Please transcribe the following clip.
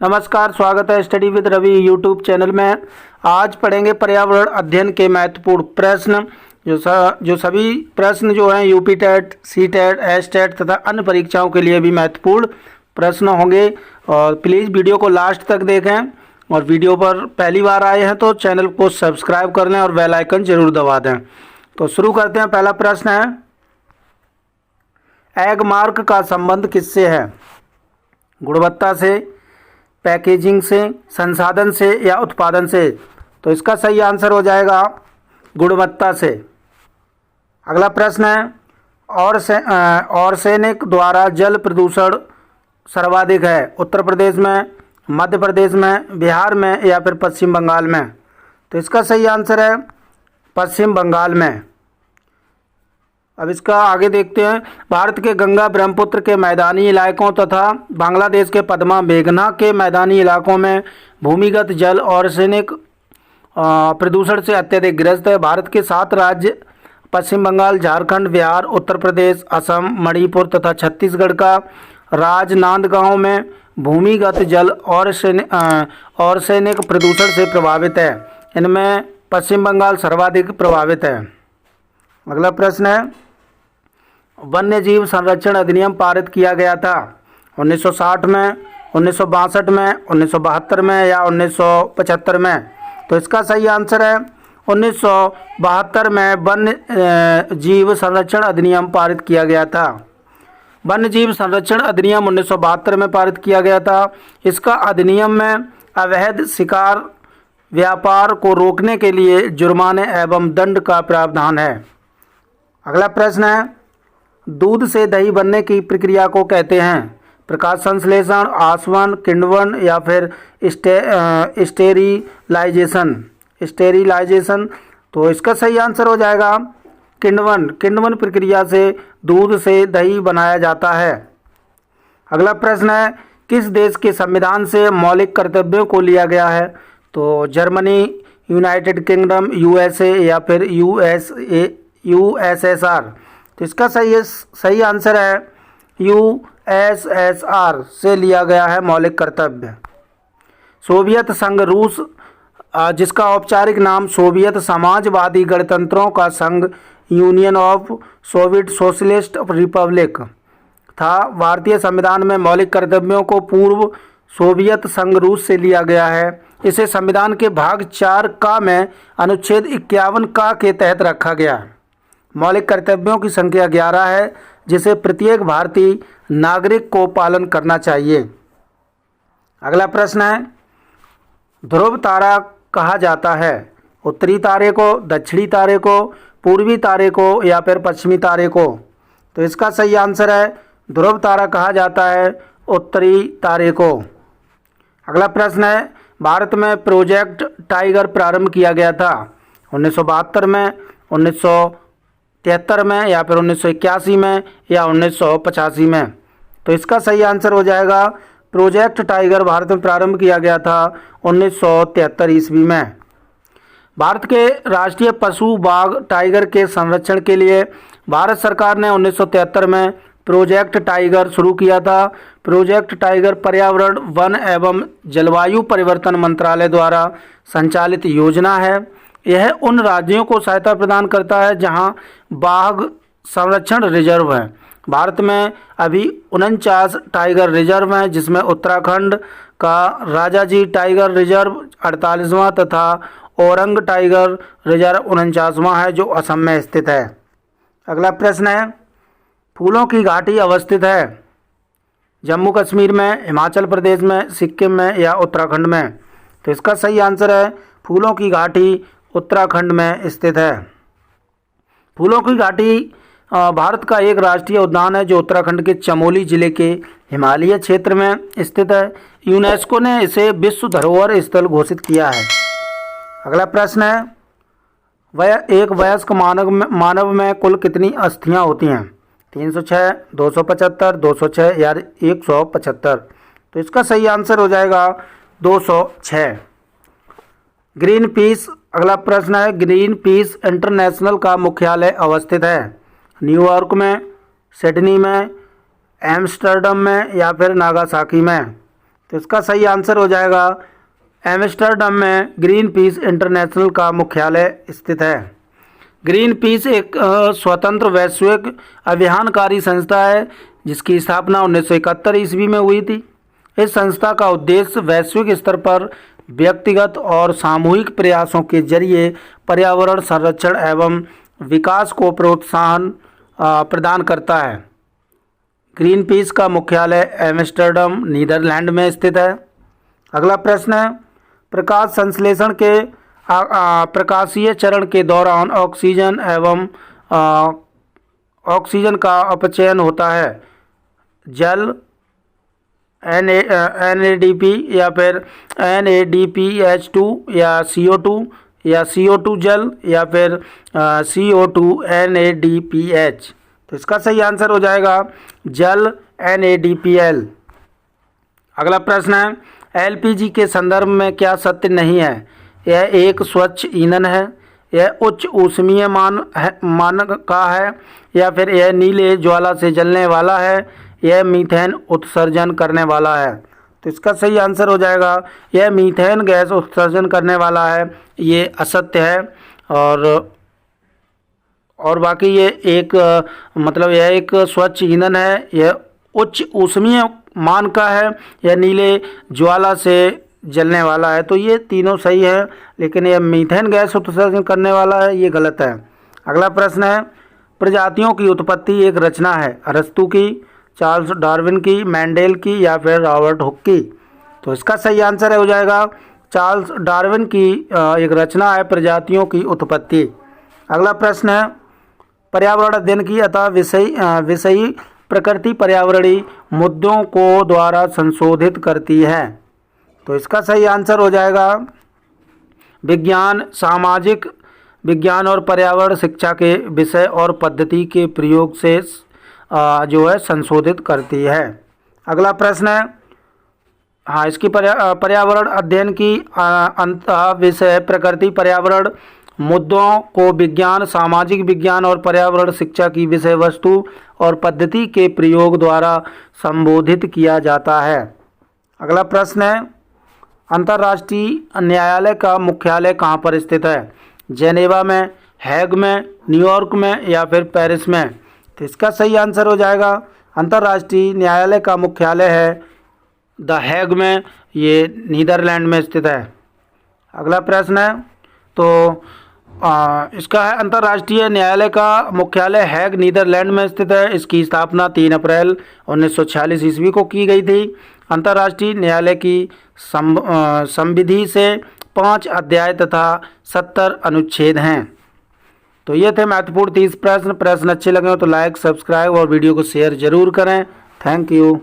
नमस्कार, स्वागत है study with Ravi YouTube channel में। आज पढ़ेंगे पर्यावरण अध्ययन के महत्वपूर्ण प्रश्न। जो सभी प्रश्न जो हैं UP TET, C TET, S TET तथा अन्य परीक्षाओं के लिए भी महत्वपूर्ण प्रश्न होंगे। और प्लीज़ वीडियो को लास्ट तक देखें और वीडियो पर पहली बार आए हैं तो चैनल को सब्सक्राइब कर लें और बेल आइकन जरूर दबा दें। तो शुरू करते हैं। पहला प्रश्न है, एगमार्क का संबंध किससे है? गुणवत्ता से, पैकेजिंग से, संसाधन से या उत्पादन से? तो इसका सही आंसर हो जाएगा गुणवत्ता से। अगला प्रश्न है, ऑर्सेनिक द्वारा जल प्रदूषण सर्वाधिक है? उत्तर प्रदेश में, मध्य प्रदेश में, बिहार में या फिर पश्चिम बंगाल में? तो इसका सही आंसर है पश्चिम बंगाल में। अब इसका आगे देखते हैं। भारत के गंगा ब्रह्मपुत्र के मैदानी इलाकों तथा बांग्लादेश के पद्मा मेघना के मैदानी इलाकों में भूमिगत जल आर्सेनिक प्रदूषण से अत्यधिक ग्रस्त है। भारत के 7 राज्य पश्चिम बंगाल, झारखंड, बिहार, उत्तर प्रदेश, असम, मणिपुर तथा छत्तीसगढ़ का राजनांदगांव में भूमिगत जल आर्सेनिक प्रदूषण से प्रभावित है। इनमें पश्चिम बंगाल सर्वाधिक प्रभावित है। अगला प्रश्न है, वन्य जीव संरक्षण अधिनियम पारित किया गया था 1960 में, 1962 में, 1972 में या 1975 में? तो इसका सही आंसर है 1972 में वन्य जीव संरक्षण अधिनियम पारित किया गया था। वन्य जीव संरक्षण अधिनियम 1972 में पारित किया गया था। इसका अधिनियम में अवैध शिकार व्यापार को रोकने के लिए जुर्माने एवं दंड का प्रावधान है। अगला प्रश्न है, दूध से दही बनने की प्रक्रिया को कहते हैं? प्रकाश संश्लेषण, आसवन, किण्वन या फिर स्टेरिलाइजेशन? तो इसका सही आंसर हो जाएगा किण्वन। किण्वन प्रक्रिया से दूध से दही बनाया जाता है। अगला प्रश्न है, किस देश के संविधान से मौलिक कर्तव्यों को लिया गया है? तो जर्मनी, यूनाइटेड किंगडम, यूएसए या फिर यूएसएसआर? तो इसका सही आंसर है यूएसएसआर से लिया गया है मौलिक कर्तव्य। सोवियत संघ रूस, जिसका औपचारिक नाम सोवियत समाजवादी गणतंत्रों का संघ union of Soviet socialist Republic था, भारतीय संविधान में मौलिक कर्तव्यों को पूर्व सोवियत संघ रूस से लिया गया है। इसे संविधान के भाग 4 का में अनुच्छेद 51 का के तहत रखा गया। मौलिक कर्तव्यों की संख्या 11 है, जिसे प्रत्येक भारतीय नागरिक को पालन करना चाहिए। अगला प्रश्न है, ध्रुव तारा कहा जाता है? उत्तरी तारे को, दक्षिणी तारे को, पूर्वी तारे को या फिर पश्चिमी तारे को? तो इसका सही आंसर है ध्रुव तारा कहा जाता है उत्तरी तारे को। अगला प्रश्न है, भारत में प्रोजेक्ट टाइगर प्रारंभ किया गया था 1972 में, 1973 में या फिर 1981 में या 1985 में? तो इसका सही आंसर हो जाएगा प्रोजेक्ट टाइगर भारत में प्रारंभ किया गया था 1973 ईस्वी में। भारत के राष्ट्रीय पशु बाघ टाइगर के संरक्षण के लिए भारत सरकार ने 1973 में प्रोजेक्ट टाइगर शुरू किया था। प्रोजेक्ट टाइगर पर्यावरण, वन एवं जलवायु परिवर्तन मंत्रालय द्वारा संचालित योजना है। यह उन राज्यों को सहायता प्रदान करता है जहां बाघ संरक्षण रिजर्व है। भारत में अभी 49 टाइगर रिजर्व हैं, जिसमें उत्तराखंड का राजाजी टाइगर रिजर्व 48वां तथा औरंग टाइगर रिजर्व 49वां है, जो असम में स्थित है। अगला प्रश्न है, फूलों की घाटी अवस्थित है जम्मू कश्मीर में, हिमाचल प्रदेश में, सिक्किम में या उत्तराखंड में? तो इसका सही आंसर है फूलों की घाटी उत्तराखंड में स्थित है। फूलों की घाटी भारत का एक राष्ट्रीय उद्यान है जो उत्तराखंड के चमोली जिले के हिमालय क्षेत्र में स्थित है। यूनेस्को ने इसे विश्व धरोहर स्थल घोषित किया है। अगला प्रश्न है, एक वयस्क मानव में कुल कितनी अस्थियां होती हैं? 306, 275, 206 या 175? तो इसका सही आंसर हो जाएगा 206। ग्रीन पीस, अगला प्रश्न है, ग्रीन पीस इंटरनेशनल का मुख्यालय अवस्थित है न्यूयॉर्क में, सिडनी में, एम्स्टर्डम में या फिर नागासाकी में? तो इसका सही आंसर हो जाएगा एम्स्टर्डम में ग्रीन पीस इंटरनेशनल का मुख्यालय स्थित है। ग्रीन पीस एक स्वतंत्र वैश्विक अभियानकारी संस्था है जिसकी स्थापना 1971 ईस्वी में हुई थी। इस संस्था का उद्देश्य वैश्विक स्तर पर व्यक्तिगत और सामूहिक प्रयासों के जरिए पर्यावरण संरक्षण एवं विकास को प्रोत्साहन प्रदान करता है। ग्रीन पीस का मुख्यालय एम्स्टर्डम नीदरलैंड में स्थित है। अगला प्रश्न है, प्रकाश संश्लेषण के प्रकाशीय चरण के दौरान ऑक्सीजन एवं ऑक्सीजन का अपचयन होता है। जल NADP या फिर NADPH2 या CO2 या CO2 जल या फिर CO2 NADPH। तो इसका सही आंसर हो जाएगा जल NADPL। अगला प्रश्न है, LPG के संदर्भ में क्या सत्य नहीं है? यह एक स्वच्छ ईंधन है, यह उच्च ऊष्मीय मानक का है, या फिर यह नीले ज्वाला से जलने वाला है, यह मीथेन उत्सर्जन करने वाला है। तो इसका सही आंसर हो जाएगा यह मीथेन गैस उत्सर्जन करने वाला है। ये असत्य है और बाकी ये एक मतलब यह एक स्वच्छ ईंधन है, यह उच्च ऊष्मीय मान का है, यह नीले ज्वाला से जलने वाला है। तो ये तीनों सही है, लेकिन यह मीथेन गैस उत्सर्जन करने वाला है, ये गलत है। अगला प्रश्न है, प्रजातियों की उत्पत्ति एक रचना है, अरस्तु की, चार्ल्स डार्विन की, मेंडेल की या फिर रॉबर्ट हुक की। तो इसका सही आंसर हो जाएगा चार्ल्स डार्विन की एक रचना है प्रजातियों की उत्पत्ति। अगला प्रश्न है, पर्यावरण अध्ययन की अतः विषयी प्रकृति पर्यावरणीय मुद्दों को द्वारा संशोधित करती है। तो इसका सही आंसर हो जाएगा विज्ञान, सामाजिक विज्ञान और पर्यावरण शिक्षा के विषय और पद्धति के प्रयोग से जो है संशोधित करती है। अगला प्रश्न है, हाँ, इसकी पर्यावरण अध्ययन की अंत विषय प्रकृति पर्यावरण मुद्दों को विज्ञान, सामाजिक विज्ञान और पर्यावरण शिक्षा की विषय वस्तु और पद्धति के प्रयोग द्वारा संबोधित किया जाता है। अगला प्रश्न है, अंतर्राष्ट्रीय न्यायालय का मुख्यालय कहाँ पर स्थित है? जेनेवा में, हैग में, न्यूयॉर्क में या फिर पेरिस में? तो इसका सही आंसर हो जाएगा अंतर्राष्ट्रीय न्यायालय का मुख्यालय है द हैग में, ये नीदरलैंड में स्थित है। अगला प्रश्न है, तो इसका है अंतर्राष्ट्रीय न्यायालय का मुख्यालय हैग नीदरलैंड में स्थित है। इसकी स्थापना 3 अप्रैल 1946 ईस्वी को की गई थी। अंतर्राष्ट्रीय न्यायालय की संविधि से 5 अध्याय तथा 70 अनुच्छेद हैं। तो ये थे महत्वपूर्ण 30 प्रश्न अच्छे लगे हो तो लाइक, सब्सक्राइब और वीडियो को शेयर जरूर करें। Thank you.